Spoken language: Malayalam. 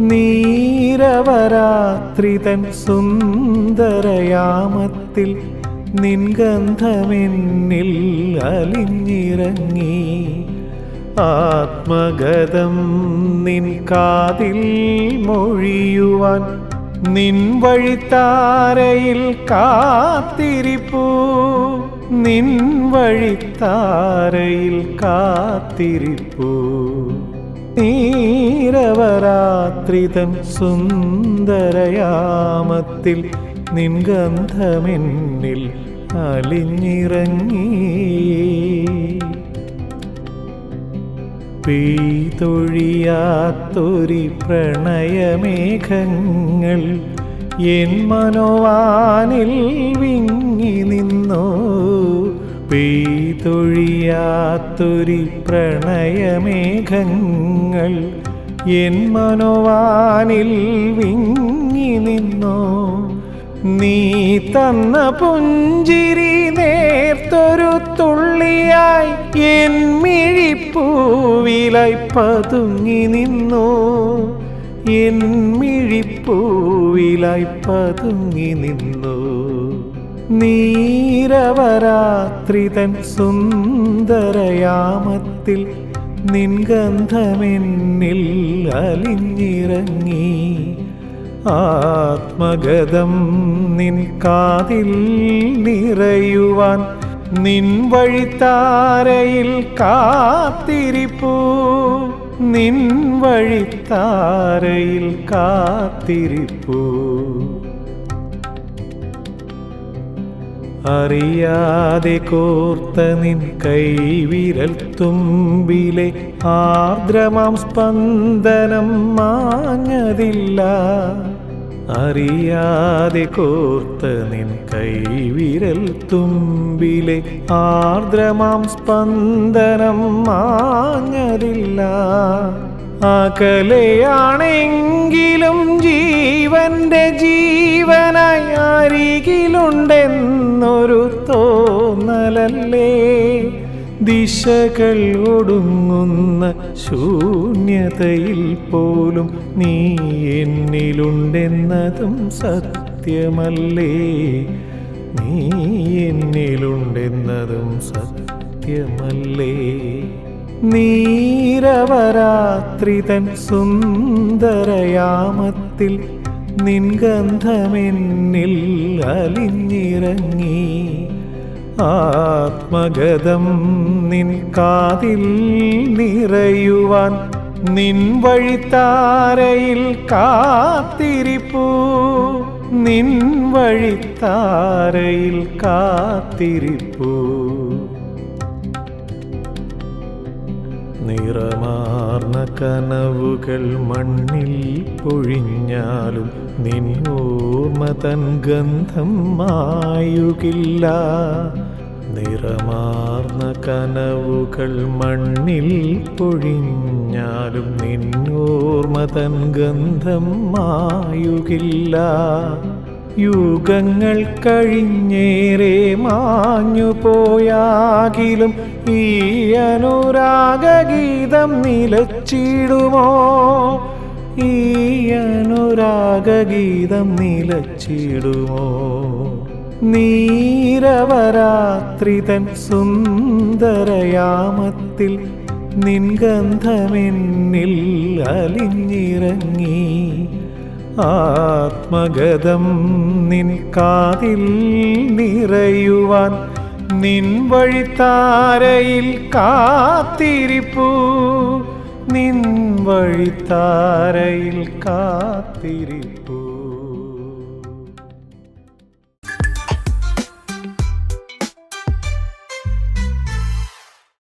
നീരവരാത്രിതൻ സുന്ദരയാമത്തിൽ നിൻ ഗന്ധമെന്നിൽ അലിഞ്ഞിറങ്ങി. ആത്മഗതം നിൻ കാതിൽ മൊഴിയുവാൻ നിൻ വഴിത്താരയിൽ കാത്തിരിപ്പൂ. നിൻ വഴിത്താരയിൽ കാത്തിരിപ്പൂ. നീരവരാത്രിതൻ സുന്ദരയാമത്തിൽ നിൻ ഗന്ധമെന്നിൽ അലിഞ്ഞിറങ്ങി. പെയ്തൊഴിയാത്തൊരു പ്രണയമേഘങ്ങൾ എൻ മനോവാനിൽ വിങ്ങി നിന്നോ. പെയ്തൊഴിയാത്തൊരു പ്രണയമേഘങ്ങൾ എൻ മനോവാനിൽ വിങ്ങി നിന്നോ. നീ തന്ന പുഞ്ചിരി നേർത്തൊരു തുള്ളിയായി എൻ മിഴിപ്പൂവിലായി പതുങ്ങി നിന്നു. എൻ മിഴിപ്പൂവിലായി പതുങ്ങി നിന്നു. നീരവരാത്രിതൻ സുന്ദരയാമത്തിൽ നിൻ ഗന്ധമെന്നിൽ അലിഞ്ഞിറങ്ങി. ആത്മഗതം നിൻ കാതിൽ നിറയുവാൻ നിൻ വഴിത്താരയിൽ കാത്തിരിപ്പൂ. നിൻ വഴിത്താരയിൽ കാത്തിരിപ്പൂ. അറിയാതെ കോർത്ത നിൻ കൈവിരൽ തുമ്പിലെ ആർദ്രമാം സ്പന്ദനം മാഞ്ഞതില്ല. അറിയാതെ കോർത്ത നിൻ കൈവിരൽ തുമ്പിലെ ആർദ്രമാം സ്പന്ദനം മാഞ്ഞതില്ല. അകലെയാണെങ്കിലും ജീവന്റെ ജീവനായി അരികിലുണ്ടെന്നൊരു തോന്നലല്ലേ. ദിശകൾ ഒടുങ്ങുന്ന ശൂന്യതയിൽ പോലും നീ എന്നിലുണ്ടെന്നതും സത്യമല്ലേ. നീ എന്നിലുണ്ടെന്നതും സത്യമല്ലേ. നീരവരാത്രിതൻ സുന്ദരയാമത്തിൽ നിൻ ഗന്ധമെന്നിൽ അലിഞ്ഞിറങ്ങി. ആത്മഗതം നിൻ കാതിൽ നിറയുവാൻ നിൻ വഴിത്താരയിൽ കാത്തിരിപ്പൂ. നിൻ വഴിത്താരയിൽ കാത്തിരിപ്പൂ. നിറമാർന്ന കനവുകൾ മണ്ണിൽ പൊഴിഞ്ഞാലും നിൻ ഓർമ്മ തൻ ഗന്ധം മായുകില്ല. നിറമാർന്ന കനവുകൾ മണ്ണിൽ പൊഴിഞ്ഞാലും നിൻ ഓർമ്മ തൻ ഗന്ധം മായുകില്ല. യുഗങ്ങൾ കഴിഞ്ഞേറെ മാഞ്ഞു പോയാകിലും ഈ അനുരാഗഗീതം നിലച്ചിടുമോ. ഈ അനുരാഗഗീതം നിലച്ചിടുമോ. നീരവരാത്രിതൻ സുന്ദരയാമത്തിൽ നിൻ ഗന്ധമെന്നിൽ അലിഞ്ഞിറങ്ങി. ആത്മഗതം നിൻ കാതിൽ നിറയുവാൻ നിൻ വഴിത്താരയിൽ കാത്തിരിപ്പൂ. നിൻ വഴിത്താരയിൽ കാത്തിരിപ്പൂ.